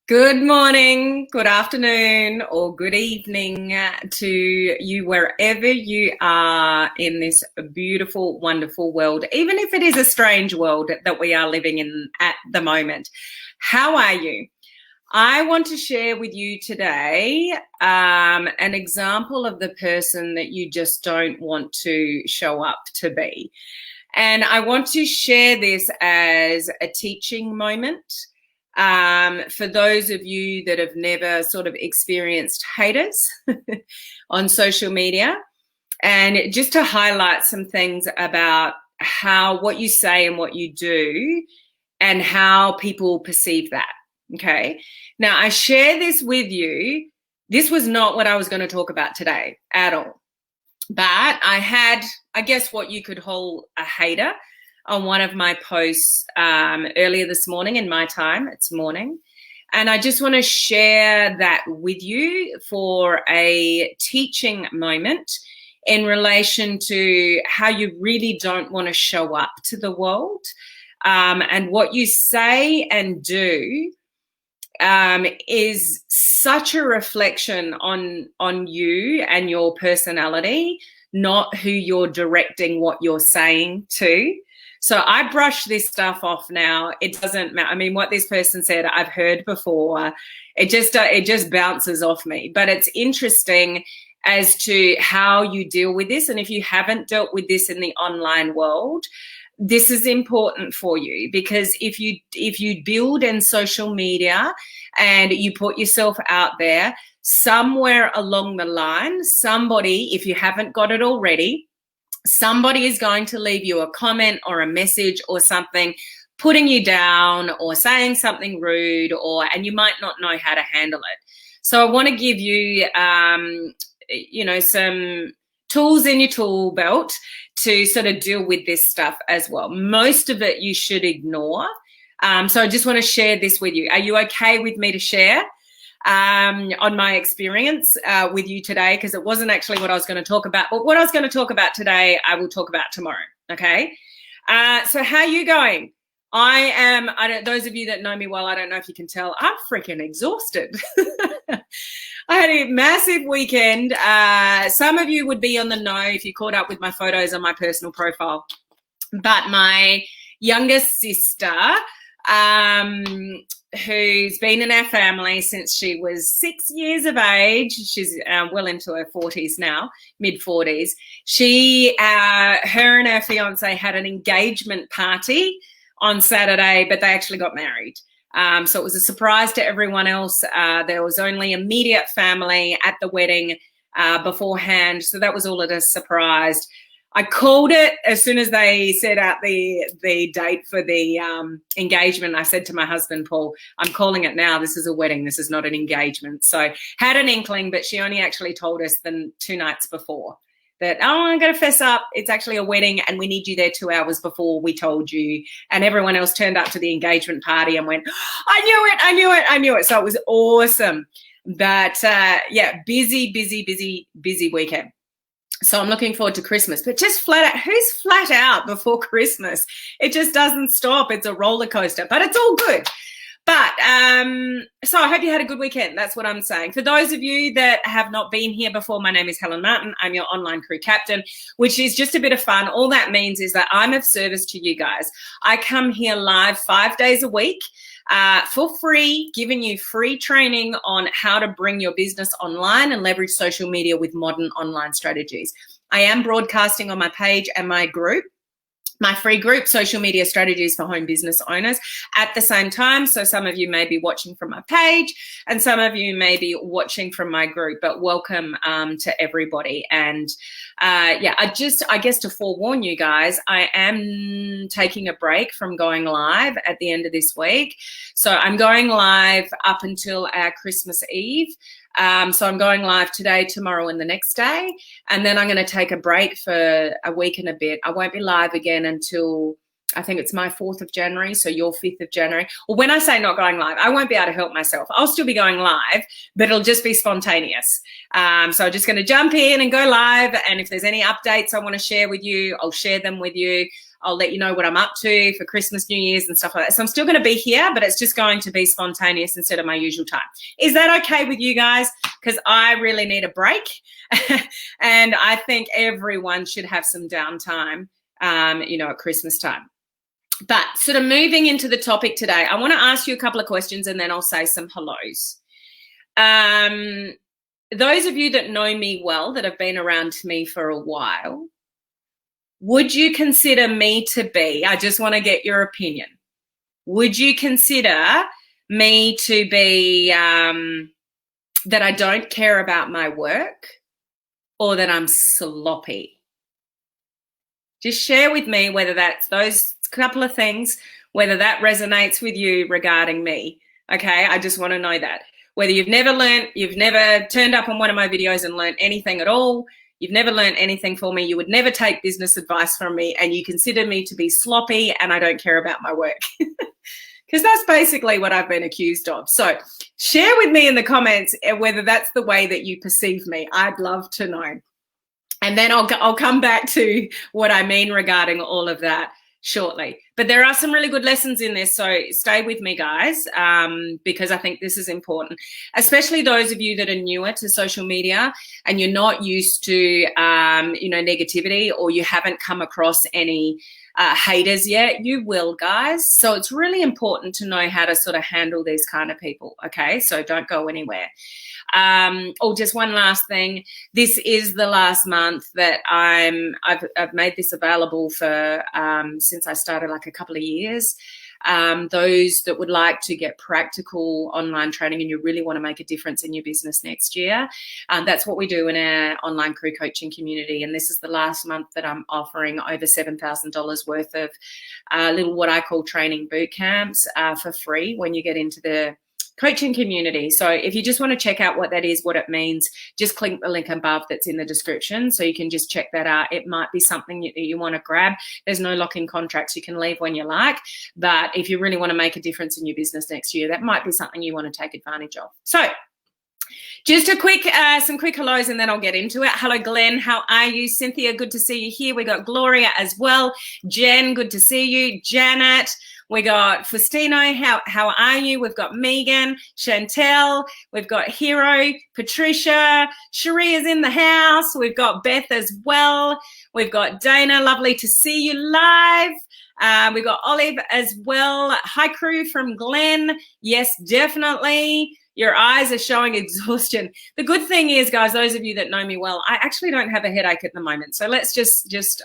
Good morning, good afternoon, or good evening to you wherever you are in this beautiful, wonderful world, even if it is a strange world that we are living in at the moment. How are you? I want to share with you today an example of the person that you just don't want to show up to be. And I want to share this as a teaching moment. For those of you that have never sort of experienced haters on social media, and just to highlight some things about what you say and what you do and how people perceive that. Okay. Now I share this with you. This was not what I was going to talk about today at all, but I had, I guess, what you could call a hater on one of my posts earlier this morning in my time. It's morning. And I just want to share that with you for a teaching moment in relation to how you really don't want to show up to the world. And what you say and do is such a reflection on you and your personality, not who you're directing what you're saying to. So I brush this stuff off now. It doesn't matter. I mean, what this person said, I've heard before. It just bounces off me. But it's interesting as to how you deal with this. And if you haven't dealt with this in the online world, this is important for you, because if you build in social media and you put yourself out there, somewhere along the line, somebody, if you haven't got it already, somebody is going to leave you a comment or a message or something putting you down or saying something rude, and you might not know how to handle it. So I want to give you, some tools in your tool belt to sort of deal with this stuff as well. Most of it you should ignore. So I just want to share this with you. Are you okay with me to share on my experience with you today? Because it wasn't actually what I was going to talk about, but what I was going to talk about today, I will talk about tomorrow. Okay. So how are you going? Those of you that know me well, I don't know if you can tell, I'm freaking exhausted. I had a massive weekend. Some of you would be on the know if you caught up with my photos on my personal profile. But my youngest sister, who's been in our family since she was 6 years of age. She's well into her 40s now, mid-40s. Her and her fiance had an engagement party on Saturday, but they actually got married. So it was a surprise to everyone else. There was only immediate family at the wedding beforehand, so that was all a surprise. I called it as soon as they set out the date for the engagement. I said to my husband, Paul, I'm calling it now. This is a wedding. This is not an engagement. So had an inkling, but she only actually told us 2 nights before that, I'm going to fess up. It's actually a wedding and we need you there 2 hours before we told you. And everyone else turned up to the engagement party and went, I knew it. So it was awesome. But busy weekend. So I'm looking forward to Christmas, but just flat out, who's flat out before Christmas? It just doesn't stop. It's a roller coaster, but it's all good. But so I hope you had a good weekend. That's what I'm saying. For those of you that have not been here before, my name is Helen Martin. I'm your online crew captain, which is just a bit of fun. All that means is that I'm of service to you guys. I come here live 5 days a week. For free, giving you free training on how to bring your business online and leverage social media with modern online strategies. I am broadcasting on my page and my group, my free group, Social Media Strategies for Home Business Owners, at the same time. So some of you may be watching from my page and some of you may be watching from my group, but welcome to everybody. And I guess to forewarn you guys, I am taking a break from going live at the end of this week. So I'm going live up until our Christmas Eve. So I'm going live today, tomorrow, and the next day. And then I'm going to take a break for a week and a bit. I won't be live again until I think it's my 4th of January, so your 5th of January. Well, when I say not going live, I won't be able to help myself. I'll still be going live, but it'll just be spontaneous. So I'm just going to jump in and go live. And if there's any updates I want to share with you, I'll share them with you. I'll let you know what I'm up to for Christmas, New Year's and stuff like that. So I'm still going to be here, but it's just going to be spontaneous instead of my usual time. Is that okay with you guys? Because I really need a break. And I think everyone should have some downtime, at Christmas time. But sort of moving into the topic today, I want to ask you a couple of questions and then I'll say some hellos. Those of you that know me well, that have been around me for a while, would you consider me to be, I just want to get your opinion, would you consider me to be that I don't care about my work or that I'm sloppy? Just share with me whether that's those couple of things, whether that resonates with you regarding me. Okay, I just want to know that. Whether you've never turned up on one of my videos and learned anything at all, you've never learned anything from me, you would never take business advice from me, and you consider me to be sloppy and I don't care about my work. Because that's basically what I've been accused of. So share with me in the comments whether that's the way that you perceive me. I'd love to know. And then I'll come back to what I mean regarding all of that shortly. But there are some really good lessons in this, so stay with me, guys, because I think this is important, especially those of you that are newer to social media and you're not used to, negativity, or you haven't come across any haters yet. You will, guys. So it's really important to know how to sort of handle these kind of people, okay? So don't go anywhere. Just one last thing. This is the last month that I've made this available for since I started like a couple of years. Those that would like to get practical online training and you really want to make a difference in your business next year. That's what we do in our online career coaching community. And this is the last month that I'm offering over $7,000 worth of little what I call training boot camps for free when you get into the coaching community. So if you just want to check out what that is, what it means, just click the link above that's in the description so you can just check that out. It might be something that you want to grab. There's no lock-in contracts. You can leave when you like. But if you really want to make a difference in your business next year, that might be something you want to take advantage of. So just some quick hellos and then I'll get into it. Hello, Glenn. How are you? Cynthia, good to see you here. We got Gloria as well. Jen, good to see you. Janet. We got Faustino, how are you? We've got Megan, Chantel, we've got Hero, Patricia, Cherie is in the house, we've got Beth as well, we've got Dana, lovely to see you live. We've got Olive as well. Hi, crew from Glenn. Yes, definitely. Your eyes are showing exhaustion. The good thing is, guys, those of you that know me well, I actually don't have a headache at the moment. So let's just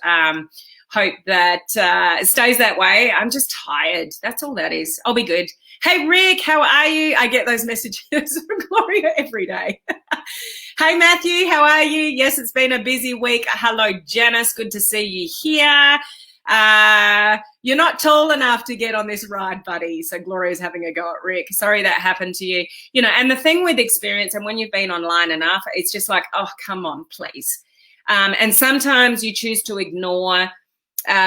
hope that it stays that way. I'm just tired. That's all that is. I'll be good. Hey, Rick, how are you? I get those messages from Gloria every day. Hey, Matthew, how are you? Yes, it's been a busy week. Hello, Janice. Good to see you here. You're not tall enough to get on this ride, buddy. So Gloria's having a go at Rick. Sorry that happened to you. And the thing with experience and when you've been online enough, it's just like, oh, come on, please. And sometimes you choose to ignore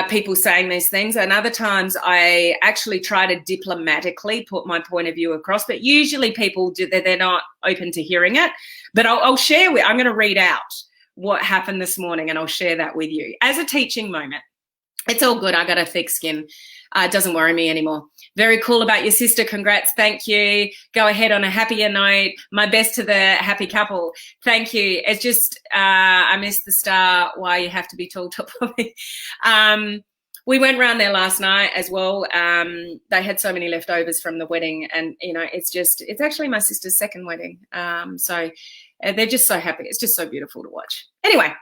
people saying these things, and other times I actually try to diplomatically put my point of view across, but usually people they're not open to hearing it. But I'm going to read out what happened this morning and I'll share that with you as a teaching moment. It's all good. I got a thick skin. It doesn't worry me anymore. Very cool about your sister. Congrats. Thank you. Go ahead on a happier note. My best to the happy couple. Thank you. It's just, I missed the star. Why you have to be tall top of me. We went round there last night as well. They had so many leftovers from the wedding and, it's actually my sister's second wedding. So they're just so happy. It's just so beautiful to watch. Anyway,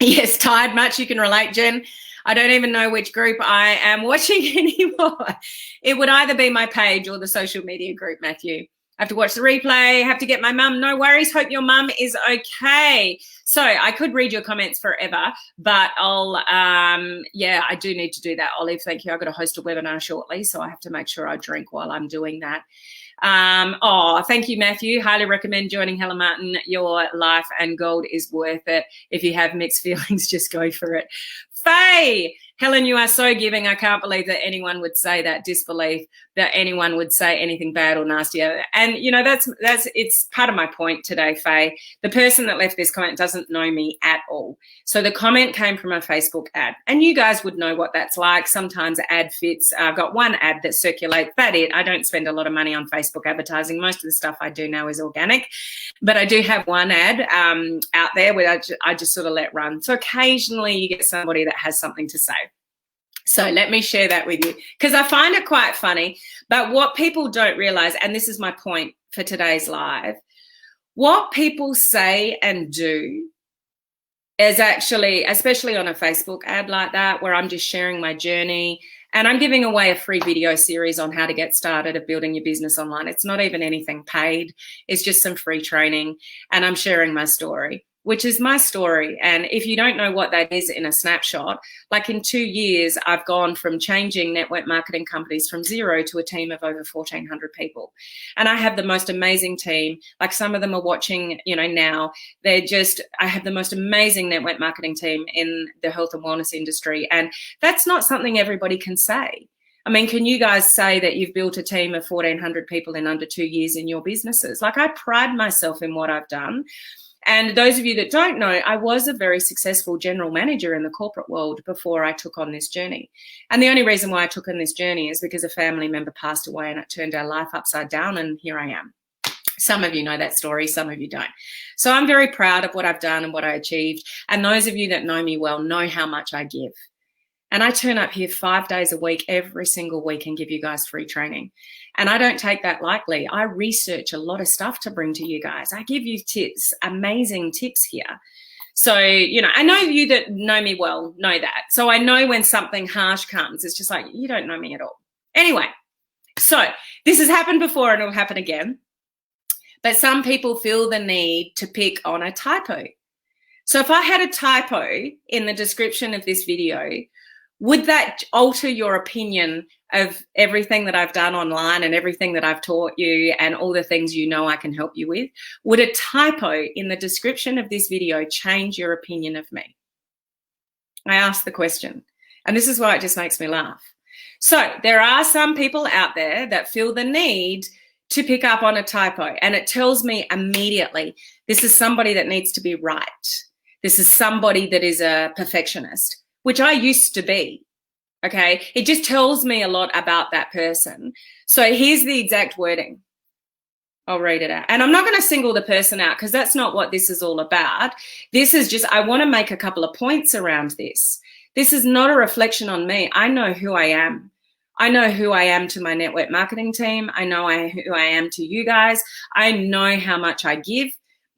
yes, tired much. You can relate, Jen. I don't even know which group I am watching anymore. It would either be my page or the social media group, Matthew. I have to watch the replay, have to get my mum. No worries. Hope your mum is okay. So I could read your comments forever, but I do need to do that. Olive, thank you. I've got to host a webinar shortly, so I have to make sure I drink while I'm doing that. Thank you, Matthew. Highly recommend joining Helen Martin. Your life and gold is worth it. If you have mixed feelings, just go for it. Faye, Helen, you are so giving. I can't believe that anyone would say that, disbelief that anyone would say anything bad or nasty. And, you know, it's part of my point today, Faye. The person that left this comment doesn't know me at all. So the comment came from a Facebook ad. And you guys would know what that's like. Sometimes an ad fits. I've got one ad that circulates. That's it. I don't spend a lot of money on Facebook advertising. Most of the stuff I do now is organic. But I do have one ad out there where I just sort of let run. So occasionally you get somebody that has something to say. So let me share that with you because I find it quite funny. But what people don't realize, and this is my point for today's live, what people say and do is actually, especially on a Facebook ad like that, where I'm just sharing my journey and I'm giving away a free video series on how to get started at building your business online. It's not even anything paid. It's just some free training and I'm sharing my story, which is my story. And if you don't know what that is in a snapshot, like in 2 years, I've gone from changing network marketing companies from 0 to a team of over 1,400 people. And I have the most amazing team. Like some of them are watching, you know, now. I have the most amazing network marketing team in the health and wellness industry. And that's not something everybody can say. I mean, can you guys say that you've built a team of 1,400 people in under 2 years in your businesses? Like I pride myself in what I've done. And those of you that don't know, I was a very successful general manager in the corporate world before I took on this journey. And the only reason why I took on this journey is because a family member passed away and it turned our life upside down, and here I am. Some of you know that story, some of you don't. So I'm very proud of what I've done and what I achieved. And those of you that know me well know how much I give. And I turn up here 5 days a week, every single week, and give you guys free training. And I don't take that lightly. I research a lot of stuff to bring to you guys. I give you tips, amazing tips here. So, you know, I know you that know me well know that. So I know when something harsh comes, it's just like, you don't know me at all. Anyway, so this has happened before and it'll happen again. But some people feel the need to pick on a typo. So if I had a typo in the description of this video, would that alter your opinion of everything that I've done online and everything that I've taught you and all the things you know I can help you with? Would a typo in the description of this video change your opinion of me? I asked the question, and this is why it just makes me laugh. So there are some people out there that feel the need to pick up on a typo, and it tells me immediately, this is somebody that needs to be right. This is somebody that is a perfectionist, which I used to be, okay? It just tells me a lot about that person. So here's the exact wording. I'll read it out. And I'm not going to single the person out because that's not what this is all about. This is just, I want to make a couple of points around this. This is not a reflection on me. I know who I am. I know who I am to my network marketing team. I know who I am to you guys. I know how much I give.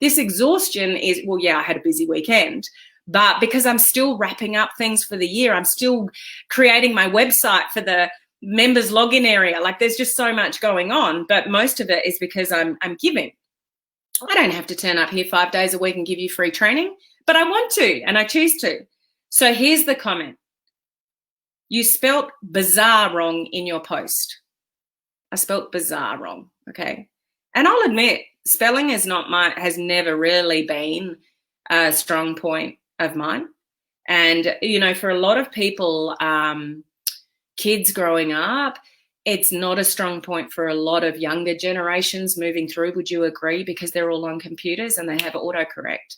This exhaustion is, well, yeah, I had a busy weekend. But because I'm still wrapping up things for the year, I'm still creating my website for the members login area. Like there's just so much going on, but most of it is because I'm giving. I don't have to turn up here 5 days a week and give you free training, but I want to and I choose to. So here's the comment. You spelt bizarre wrong in your post. I spelt bizarre wrong, okay? And I'll admit, spelling has never really been a strong point of mine. And, you know, for a lot of people, kids growing up, it's not a strong point for a lot of younger generations moving through. Would you agree? Because they're all on computers and they have autocorrect.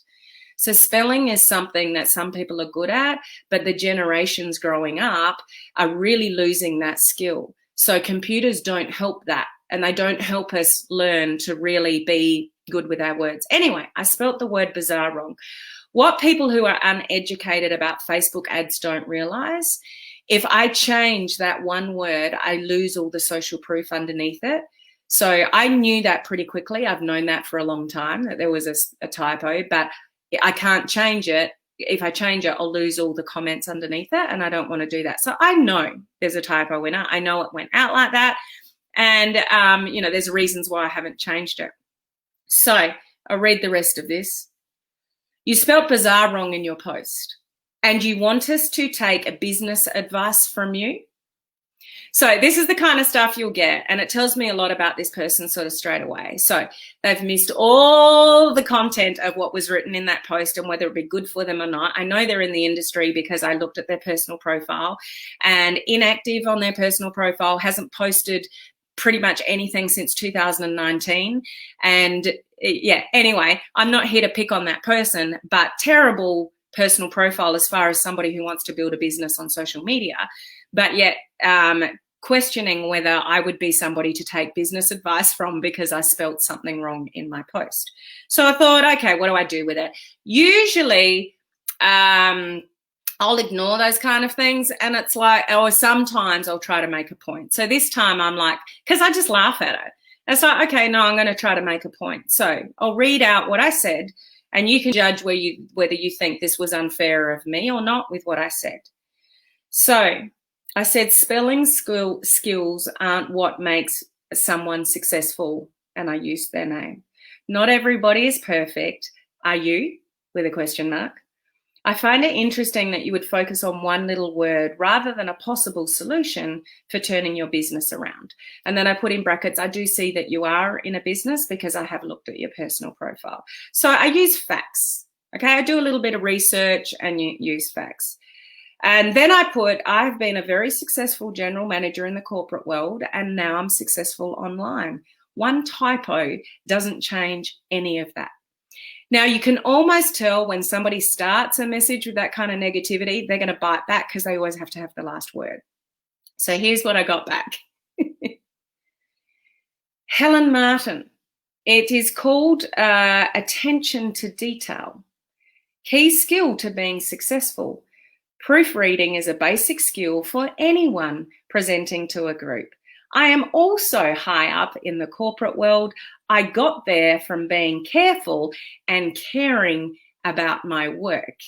So spelling is something that some people are good at, but the generations growing up are really losing that skill. So computers don't help that, and they don't help us learn to really be good with our words. Anyway, I spelt the word bizarre wrong. What people who are uneducated about Facebook ads don't realize, if I change that one word, I lose all the social proof underneath it. So I knew that pretty quickly. I've known that for a long time, that there was a typo, but I can't change it. If I change it, I'll lose all the comments underneath it, and I don't want to do that. So I know there's a typo in it. I know it went out like that, and you know, there's reasons why I haven't changed it. So I'll read the rest of this. You spelt bizarre wrong in your post, and you want us to take a business advice from you. So this is the kind of stuff you'll get, and it tells me a lot about this person sort of straight away. So they've missed all the content of what was written in that post and whether it be good for them or not. I know they're in the industry because I looked at their personal profile, and inactive on their personal profile, hasn't posted pretty much anything since 2019. And yeah, anyway, I'm not here to pick on that person, but terrible personal profile as far as somebody who wants to build a business on social media, but yet questioning whether I would be somebody to take business advice from because I spelt something wrong in my post. So I thought, okay, what do I do with it? Usually I'll ignore those kind of things, and it's like, or sometimes I'll try to make a point. So this time I'm like, because I just laugh at it. It's like, okay, no, I'm going to try to make a point. So I'll read out what I said, and you can judge whether you think this was unfair of me or not with what I said. So I said, spelling skills aren't what makes someone successful, and I used their name. Not everybody is perfect. Are you? With a question mark. I find it interesting that you would focus on one little word rather than a possible solution for turning your business around. And then I put in brackets, I do see that you are in a business because I have looked at your personal profile. So I use facts. Okay, I do a little bit of research and use facts. And then I put, I've been a very successful general manager in the corporate world, and now I'm successful online. One typo doesn't change any of that. Now, you can almost tell when somebody starts a message with that kind of negativity, they're going to bite back because they always have to have the last word. So here's what I got back. Helen Martin. It is called attention to detail. Key skill to being successful. Proofreading is a basic skill for anyone presenting to a group. I am also high up in the corporate world. I got there from being careful and caring about my work.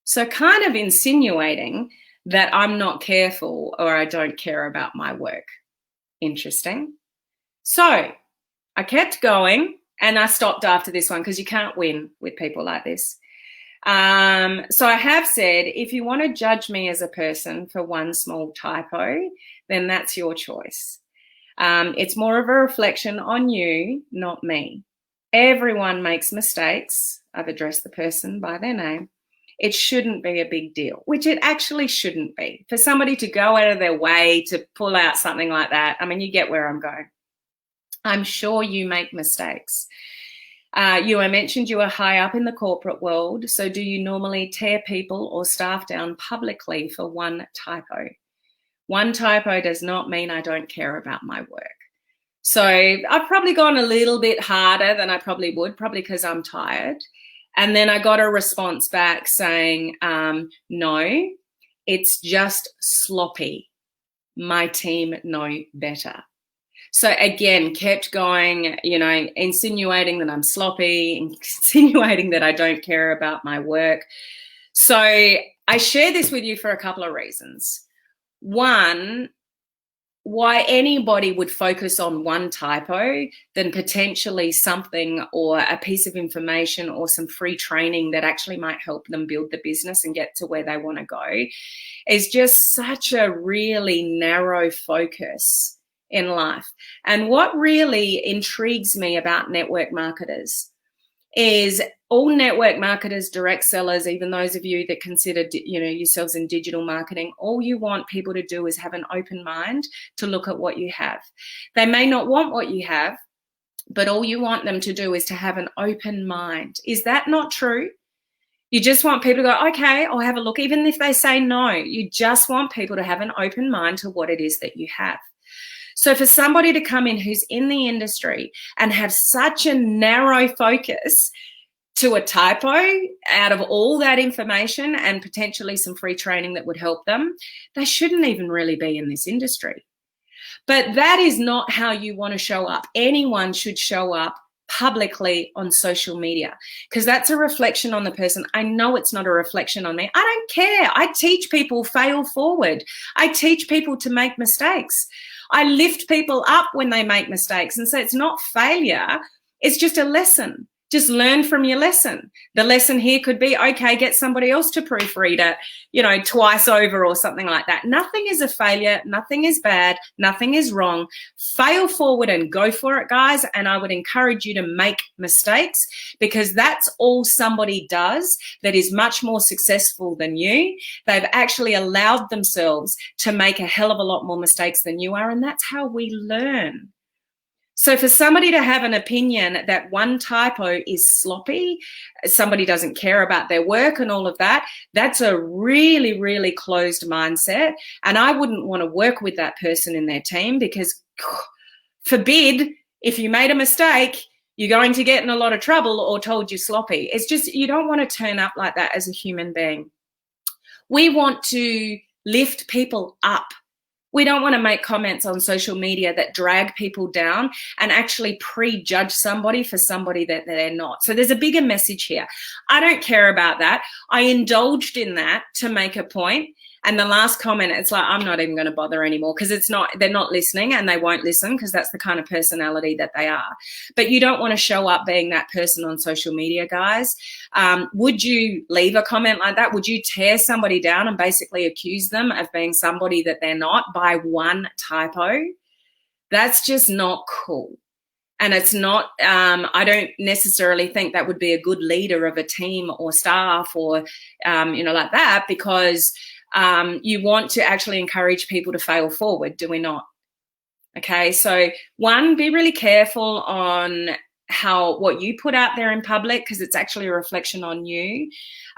So kind of insinuating that I'm not careful or I don't care about my work. Interesting. So I kept going, and I stopped after this one because you can't win with people like this. So I have said, if you want to judge me as a person for one small typo, then that's your choice. It's more of a reflection on you, not me. Everyone makes mistakes. I've addressed the person by their name. It shouldn't be a big deal, which it actually shouldn't be. For somebody to go out of their way to pull out something like that, I mean, you get where I'm going. I'm sure you make mistakes. You mentioned you are high up in the corporate world. So do you normally tear people or staff down publicly for one typo? One typo does not mean I don't care about my work. So I've probably gone a little bit harder than I probably would, probably because I'm tired. And then I got a response back saying, no, it's just sloppy. My team know better. So again, kept going, insinuating that I'm sloppy, insinuating that I don't care about my work. So I share this with you for a couple of reasons. One, why anybody would focus on one typo than potentially something or a piece of information or some free training that actually might help them build the business and get to where they want to go is just such a really narrow focus in life. And what really intrigues me about network marketers is all network marketers, direct sellers, even those of you that consider, yourselves in digital marketing, all you want people to do is have an open mind to look at what you have. They may not want what you have, but all you want them to do is to have an open mind. Is that not true? You just want people to go, okay, I'll have a look. Even if they say no, you just want people to have an open mind to what it is that you have. So for somebody to come in who's in the industry and have such a narrow focus to a typo out of all that information and potentially some free training that would help them, they shouldn't even really be in this industry. But that is not how you want to show up. Anyone should show up publicly on social media because that's a reflection on the person. I know it's not a reflection on me. I don't care. I teach people fail forward. I teach people to make mistakes. I lift people up when they make mistakes. And so it's not failure. It's just a lesson. Just learn from your lesson. The lesson here could be, okay, get somebody else to proofread it, you know, twice over or something like that. Nothing is a failure. Nothing is bad. Nothing is wrong. Fail forward and go for it, guys. And I would encourage you to make mistakes, because that's all somebody does that is much more successful than you. They've actually allowed themselves to make a hell of a lot more mistakes than you are. And that's how we learn. So for somebody to have an opinion that one typo is sloppy, somebody doesn't care about their work and all of that, that's a really, really closed mindset. And I wouldn't want to work with that person in their team, because forbid, if you made a mistake, you're going to get in a lot of trouble or told you're sloppy. It's just, you don't want to turn up like that as a human being. We want to lift people up. We don't want to make comments on social media that drag people down and actually prejudge somebody for somebody that they're not. So there's a bigger message here. I don't care about that. I indulged in that to make a point. And the last comment, it's like, I'm not even going to bother anymore, because they're not listening, and they won't listen, because that's the kind of personality that they are. But you don't want to show up being that person on social media, guys. Would you leave a comment like that? Would you tear somebody down and basically accuse them of being somebody that they're not by one typo? That's just not cool. And it's not, I don't necessarily think that would be a good leader of a team or staff or, like that, because you want to actually encourage people to fail forward, do we not? Okay, so one, be really careful on what you put out there in public, because it's actually a reflection on you.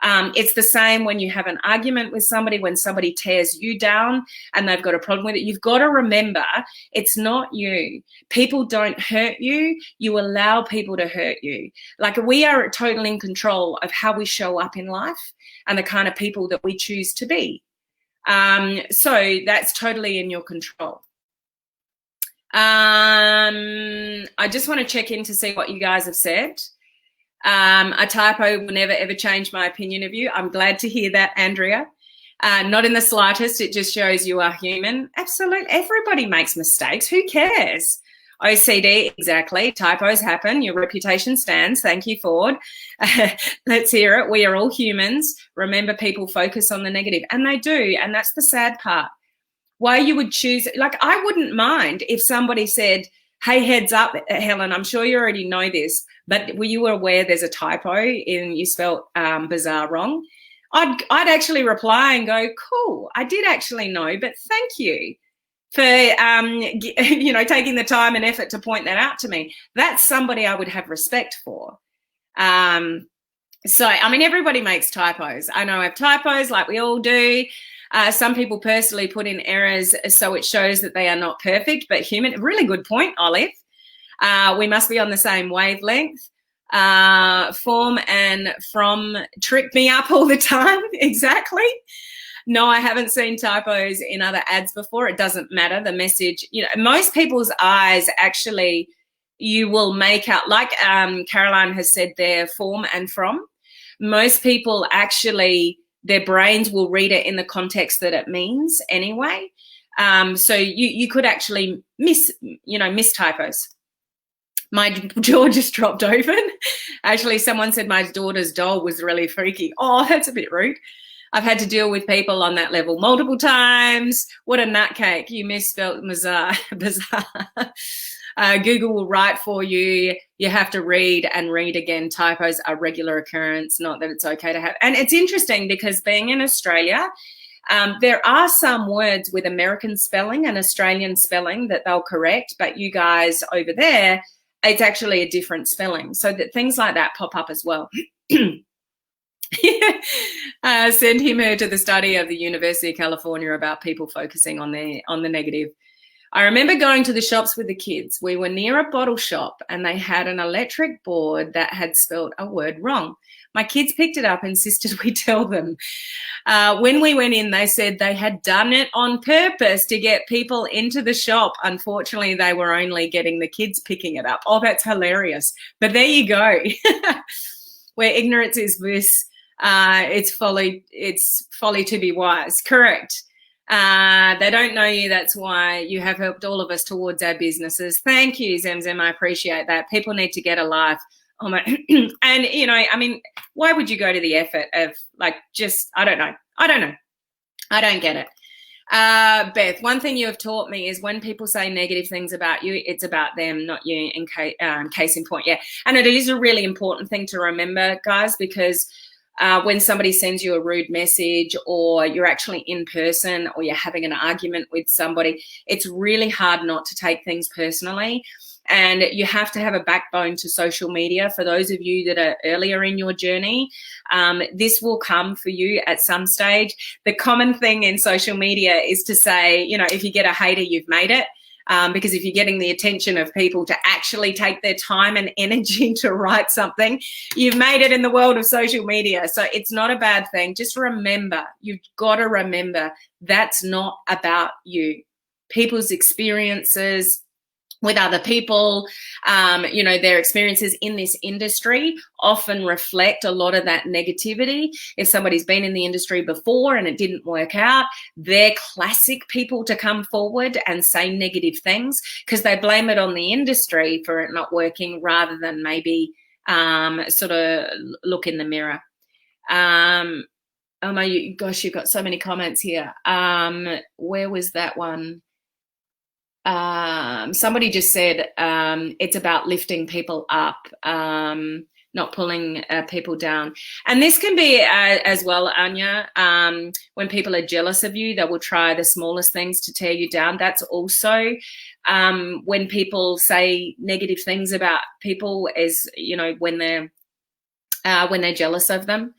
It's the same when you have an argument with somebody, when somebody tears you down and they've got a problem with it. You've got to remember, it's not you. People don't hurt you. You allow people to hurt you. Like, we are totally in control of how we show up in life and the kind of people that we choose to be. So that's totally in your control. I just want to check in to see what you guys have said. A typo will never, ever change my opinion of you. I'm glad to hear that, Andrea. Not in the slightest. It just shows you are human. Absolutely. Everybody makes mistakes. Who cares? OCD, exactly. Typos happen. Your reputation stands. Thank you, Ford. Let's hear it. We are all humans. Remember, people focus on the negative, and they do. And that's the sad part. Why you would choose, like, I wouldn't mind if somebody said, hey, heads up, Helen, I'm sure you already know this, but were you aware there's a typo and you spelt bizarre wrong? I'd actually reply and go, cool, I did actually know, but thank you for, taking the time and effort to point that out to me. That's somebody I would have respect for. So, I mean, everybody makes typos. I know I have typos, like we all do. Some people personally put in errors so it shows that they are not perfect, but human. Really good point, Olive. We must be on the same wavelength. Form and from trip me up all the time. Exactly. No, I haven't seen typos in other ads before. It doesn't matter. The message, most people's eyes actually, you will make out, like Caroline has said there, form and from. Most people actually, their brains will read it in the context that it means anyway. So you could actually miss typos. My jaw just dropped open. Actually, someone said my daughter's doll was really freaky. Oh, that's a bit rude. I've had to deal with people on that level multiple times. What a nutcake. You misspelled bizarre. Google will write for you. You have to read and read again. Typos are regular occurrence, not that it's okay to have. And it's interesting because being in Australia, there are some words with American spelling and Australian spelling that they'll correct, but you guys over there, it's actually a different spelling. So that things like that pop up as well. Send her to the study of the University of California about people focusing on the negative. I remember going to the shops with the kids. We were near a bottle shop and they had an electric board that had spelt a word wrong. My kids picked it up and insisted we tell them. When we went in, they said they had done it on purpose to get people into the shop. Unfortunately, they were only getting the kids picking it up. Oh, that's hilarious. But there you go. Where ignorance is bliss, it's folly to be wise. Correct. They don't know you. That's why you have helped all of us towards our businesses. Thank you, Zemzem. I appreciate that. People need to get a life. Oh my, and you know, I mean, why would you go to the effort of like, just, I don't know. I don't get it. Beth, one thing you have taught me is when people say negative things about you, it's about them, not you, in case in point. Yeah. And it is a really important thing to remember, guys, because when somebody sends you a rude message, or you're actually in person, or you're having an argument with somebody, it's really hard not to take things personally. And you have to have a backbone to social media. For those of you that are earlier in your journey, this will come for you at some stage. The common thing in social media is to say, you know, if you get a hater, you've made it. Because if you're getting the attention of people to actually take their time and energy to write something, you've made it in the world of social media. So it's not a bad thing. Just remember, you've got to remember, that's not about you. People's experiences with other people, you know, their experiences in this industry often reflect a lot of that negativity. If somebody's been in the industry before and it didn't work out, they're classic people to come forward and say negative things, because they blame it on the industry for it not working, rather than maybe sort of look in the mirror. Oh my gosh, you've got so many comments here. Where was that one? Somebody just said it's about lifting people up, not pulling people down. And this can be as well, Anya, when people are jealous of you, they will try the smallest things to tear you down. That's also when people say negative things about people, as you know, when they're jealous of them.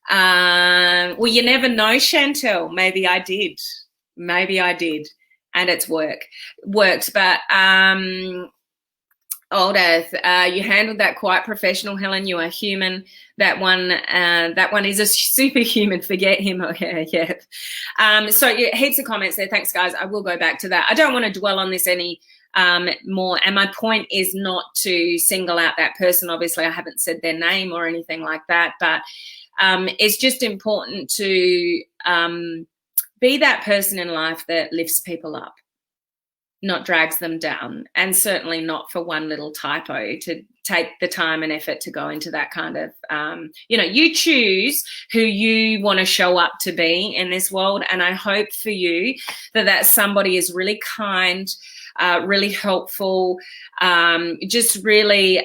Well, you never know, Chantel. Maybe I did. And it's worked. But Aldeth, you handled that quite professional, Helen. You are human. That one is a superhuman. Forget him. Okay, yeah. So heaps of comments there. Thanks, guys. I will go back to that. I don't want to dwell on this any more. And my point is not to single out that person. Obviously, I haven't said their name or anything like that. But it's just important to be that person in life that lifts people up, not drags them down, and certainly not for one little typo to take the time and effort to go into that kind of, you know, you choose who you want to show up to be in this world. And I hope for you that somebody is really kind, really helpful, just really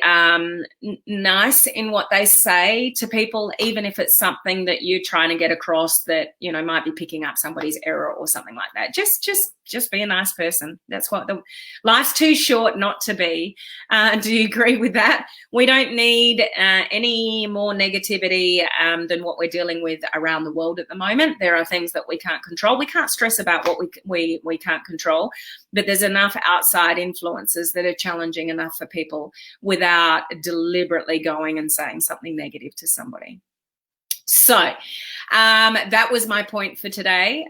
nice in what they say to people, even if it's something that you're trying to get across that, you know, might be picking up somebody's error or something like that. Just be a nice person. That's what life's too short not to be. Do you agree with that? We don't need any more negativity than what we're dealing with around the world at the moment. There are things that we can't control. We can't stress about what we can't control, but there's enough outside influences that are challenging enough for people without deliberately going and saying something negative to somebody. So that was my point for today.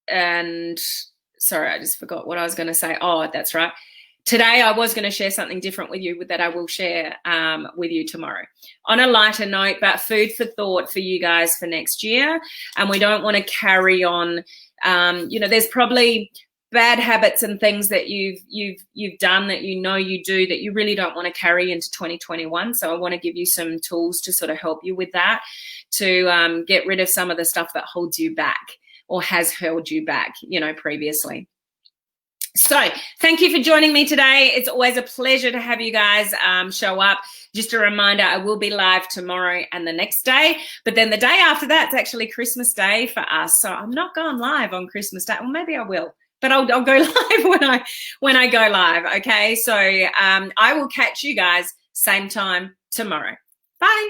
And sorry, I just forgot what I was going to say. Oh, that's right. Today, I was going to share something different with you that I will share with you tomorrow. On a lighter note, but food for thought for you guys for next year. And we don't want to carry on. You know, there's probably bad habits and things that you've done that you know you do that you really don't want to carry into 2021. So I want to give you some tools to sort of help you with that, to get rid of some of the stuff that holds you back or has held you back, you know, previously. So thank you for joining me today. It's always a pleasure to have you guys show up. Just a reminder, I will be live tomorrow and the next day, but then the day after that, it's actually Christmas Day for us. So I'm not going live on Christmas Day. Well, maybe I will, but I'll go live when I go live. Okay. So I will catch you guys same time tomorrow. Bye.